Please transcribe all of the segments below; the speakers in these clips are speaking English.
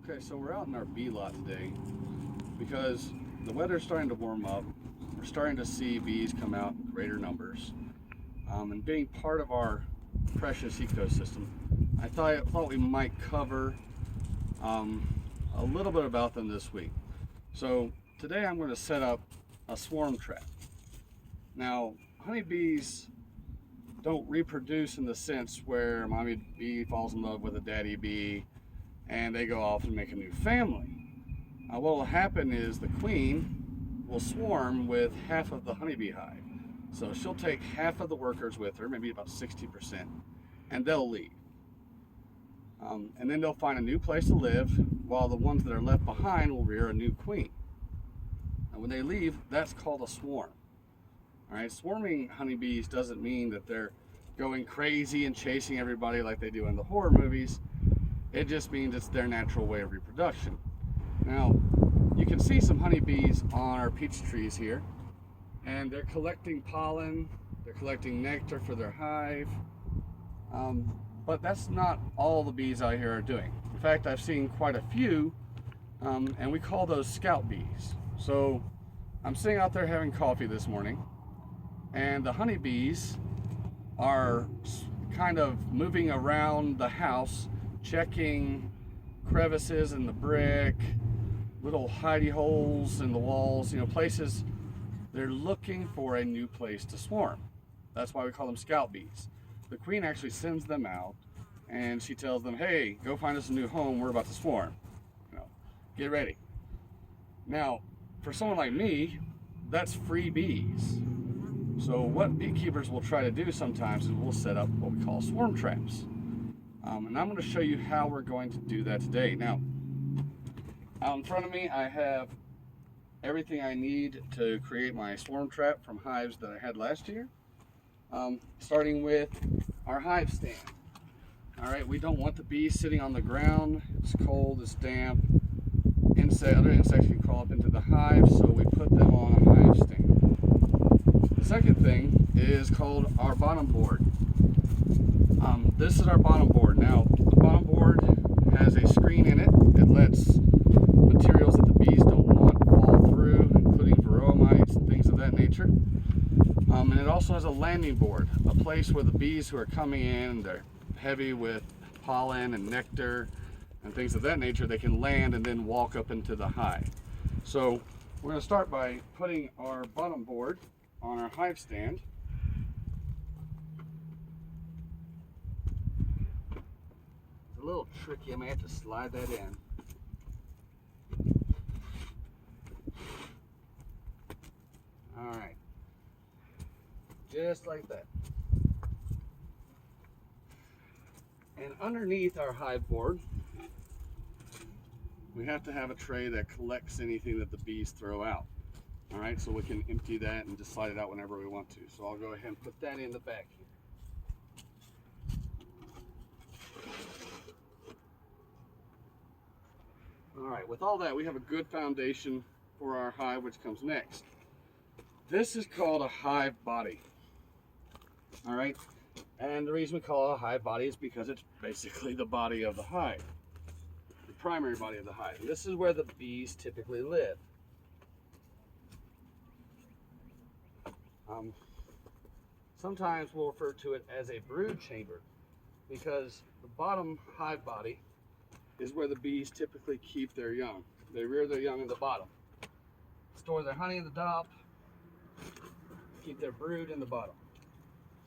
Okay, so we're out in our bee lot today because the weather's starting to warm up. We're starting to see bees come out in greater numbers. And being part of our precious ecosystem, I thought we might cover a little bit about them this week. So today I'm going to set up a swarm trap. Now, honeybees don't reproduce in the sense where mommy bee falls in love with a daddy bee and they go off and make a new family. What will happen is the queen will swarm with half of the honeybee hive. So she'll take half of the workers with her, maybe about 60%, and they'll leave. And then they'll find a new place to live while the ones that are left behind will rear a new queen. And when they leave, that's called a swarm. All right, swarming honeybees doesn't mean that they're going crazy and chasing everybody like they do in the horror movies. It just means it's their natural way of reproduction. Now, you can see some honeybees on our peach trees here, and they're collecting pollen, they're collecting nectar for their hive, but that's not all the bees out here are doing. In fact, I've seen quite a few, and we call those scout bees. So I'm sitting out there having coffee this morning, and the honeybees are kind of moving around the house, checking crevices in the brick, little hidey holes in the walls, places. They're looking for a new place to swarm. That's why we call them scout bees. The queen actually sends them out and she tells them, hey, go find us a new home, we're about to swarm. Get ready. Now, for someone like me, that's free bees. So what beekeepers will try to do sometimes is we'll set up what we call swarm traps. And I'm going to show you how we're going to do that today. Now, out in front of me, I have everything I need to create my swarm trap from hives that I had last year. Starting with our hive stand. All right, we don't want the bees sitting on the ground. It's cold, it's damp. Other insects can crawl up into the hive, so we put them on a hive stand. The second thing is called our bottom board. This is our bottom board. Now, the bottom board has a screen in it. It lets materials that the bees don't want fall through, including varroa mites and things of that nature. And it also has a landing board, a place where the bees who are coming in, they're heavy with pollen and nectar and things of that nature, they can land and then walk up into the hive. So we're going to start by putting our bottom board on our hive stand. It's a little tricky, I may have to slide that in. All right, just like that. And underneath our hive board, we have to have a tray that collects anything that the bees throw out. All right, so we can empty that and just slide it out whenever we want to. So I'll go ahead and put that in the back here. All right, with all that, we have a good foundation for our hive, which comes next. This is called a hive body. All right, and the reason we call it a hive body is because it's basically the body of the hive, the primary body of the hive. And this is where the bees typically live. Sometimes we'll refer to it as a brood chamber because the bottom hive body is where the bees typically keep their young. They rear their young in the bottom, store their honey in the top, keep their brood in the bottom.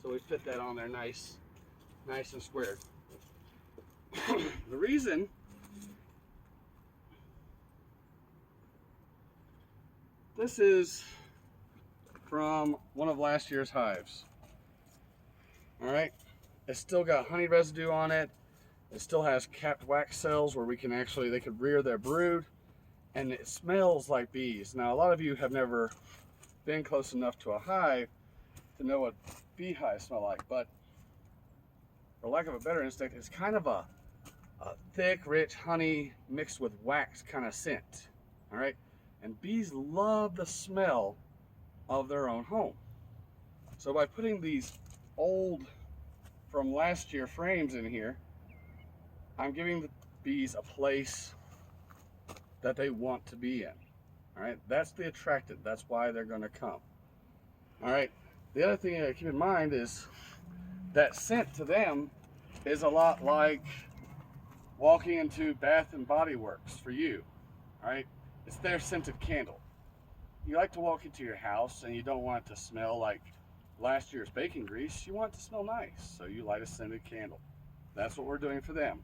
So we fit that on there nice and squared. The reason this is from one of last year's hives. All right, it's still got honey residue on it. It still has capped wax cells where they could rear their brood, and it smells like bees. Now, a lot of you have never been close enough to a hive to know what beehives smell like, but for lack of a better instinct, it's kind of a thick, rich honey mixed with wax kind of scent. All right, and bees love the smell of their own home. So by putting these old from last year frames in here, I'm giving the bees a place that they want to be in. All right, that's the attractant. That's why they're going to come. All right, the other thing to keep in mind is that scent to them is a lot like walking into Bath and Body Works for you. All right, it's their scented candle. You like to walk into your house and you don't want it to smell like last year's bacon grease. You want it to smell nice, so you light a scented candle. That's what we're doing for them.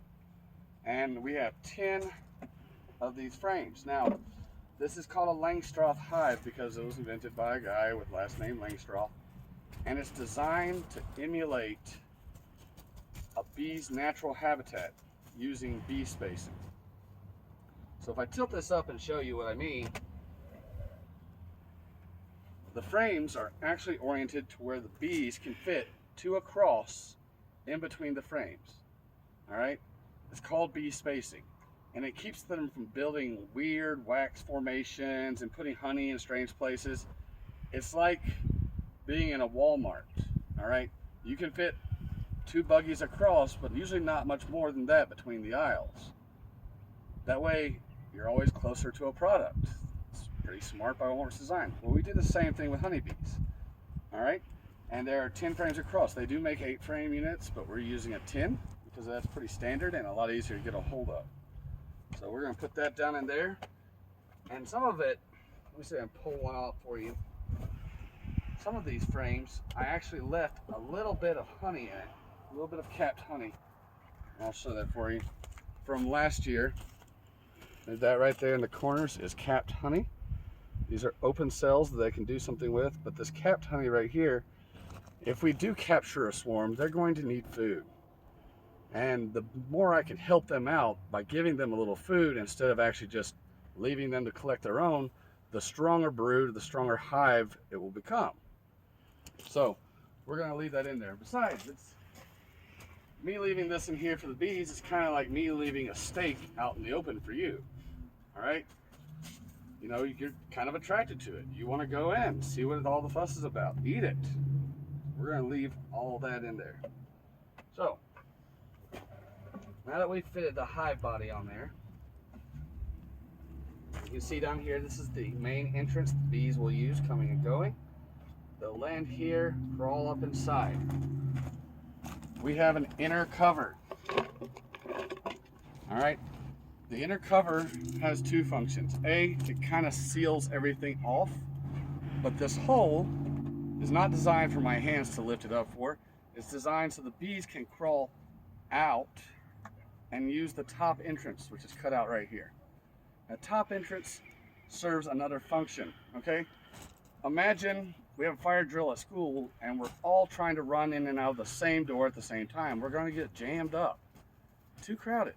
And we have 10 of these frames. Now, this is called a Langstroth hive because it was invented by a guy with last name Langstroth. And it's designed to emulate a bee's natural habitat using bee spacing. So if I tilt this up and show you what I mean, the frames are actually oriented to where the bees can fit 2 across in between the frames. All right? It's called bee spacing. And it keeps them from building weird wax formations and putting honey in strange places. It's like being in a Walmart. All right? You can fit 2 buggies across, but usually not much more than that between the aisles. That way, you're always closer to a product. It's pretty smart by Walmart's design. Well, we do the same thing with honeybees. All right? And there are 10 frames across. They do make 8 frame units, but we're using a 10 because that's pretty standard and a lot easier to get a hold of. So we're going to put that down in there. And some of it, let me see if I can pull one off for you. Some of these frames, I actually left a little bit of honey in it, a little bit of capped honey. I'll show that for you. From last year, that right there in the corners is capped honey. These are open cells that they can do something with, but this capped honey right here, if we do capture a swarm, they're going to need food. And the more I can help them out by giving them a little food instead of actually just leaving them to collect their own, the stronger brood, the stronger hive it will become. So we're going to leave that in there. Besides, it's me leaving this in here for the bees. It's kind of like me leaving a steak out in the open for you. All right? You know, you're kind of attracted to it. You want to go in, see what all the fuss is about. Eat it. We're going to leave all that in there. So now that we've fitted the hive body on there, you can see down here, this is the main entrance the bees will use coming and going. They'll land here, crawl up inside. We have an inner cover. All right, the inner cover has 2 functions. A, it kind of seals everything off, but this hole is not designed for my hands to lift it up for. It's designed so the bees can crawl out and use the top entrance, which is cut out right here. That top entrance serves another function, okay? Imagine we have a fire drill at school and we're all trying to run in and out of the same door at the same time. We're going to get jammed up. Too crowded.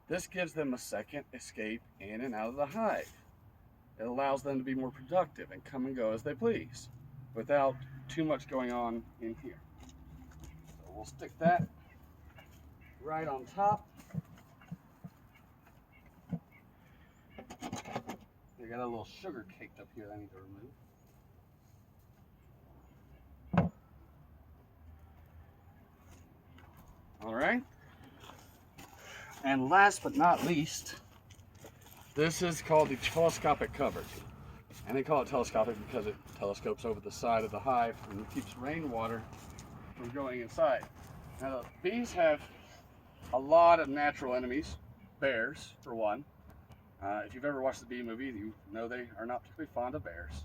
This gives them a second escape in and out of the hive. It allows them to be more productive and come and go as they please without too much going on in here. So we'll stick that right on top. I got a little sugar caked up here that I need to remove. All right. And last but not least, this is called the telescopic cover. And they call it telescopic because it telescopes over the side of the hive and it keeps rainwater from going inside. Now the bees have a lot of natural enemies. Bears, for one. If you've ever watched the bee movie, you know they are not particularly fond of bears.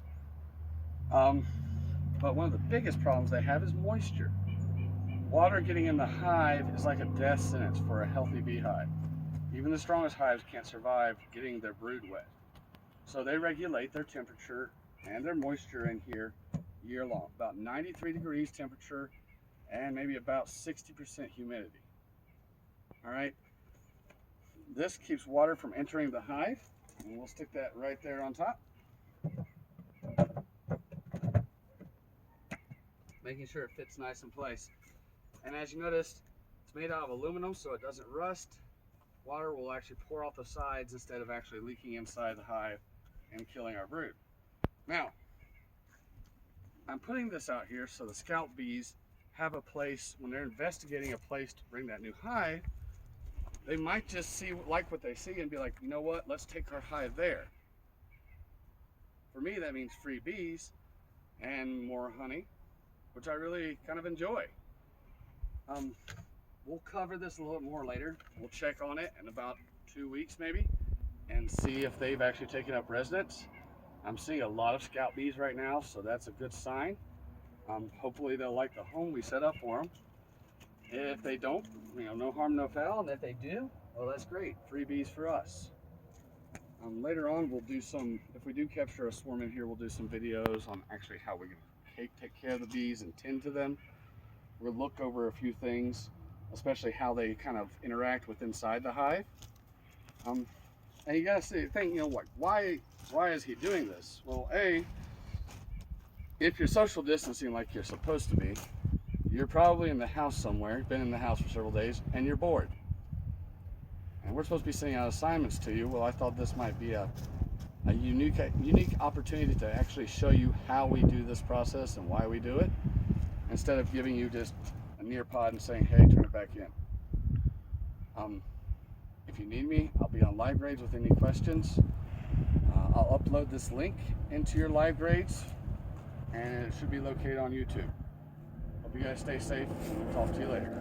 But one of the biggest problems they have is moisture. Water getting in the hive is like a death sentence for a healthy beehive. Even the strongest hives can't survive getting their brood wet. So they regulate their temperature and their moisture in here year long. About 93 degrees temperature and maybe about 60% humidity. All right. This keeps water from entering the hive, and we'll stick that right there on top. Making sure it fits nice in place. And as you noticed, it's made out of aluminum so it doesn't rust. Water will actually pour off the sides instead of actually leaking inside the hive and killing our brood. Now, I'm putting this out here so the scout bees have a place, when they're investigating a place to bring that new hive, they might just like what they see and be like, you know what, let's take our hive there. For me, that means free bees and more honey, which I really kind of enjoy. We'll cover this a little more later. We'll check on it in about 2 weeks maybe and see if they've actually taken up residence. I'm seeing a lot of scout bees right now, so that's a good sign. Hopefully they'll like the home we set up for them. If they don't, no harm, no foul. And if they do, well, that's great. Free bees for us. Later on, we'll do some, if we do capture a swarm in here, we'll do some videos on actually how we can take care of the bees and tend to them. We'll look over a few things, especially how they kind of interact with inside the hive. And you gotta think, like, why is he doing this? Well, if you're social distancing like you're supposed to be, you're probably in the house somewhere, been in the house for several days, and you're bored. And we're supposed to be sending out assignments to you. Well, I thought this might be a unique opportunity to actually show you how we do this process and why we do it, instead of giving you just a Nearpod and saying, hey, turn it back in. If you need me, I'll be on LiveGrades with any questions. I'll upload this link into your LiveGrades, and it should be located on YouTube. Hope you guys stay safe. Talk to you later.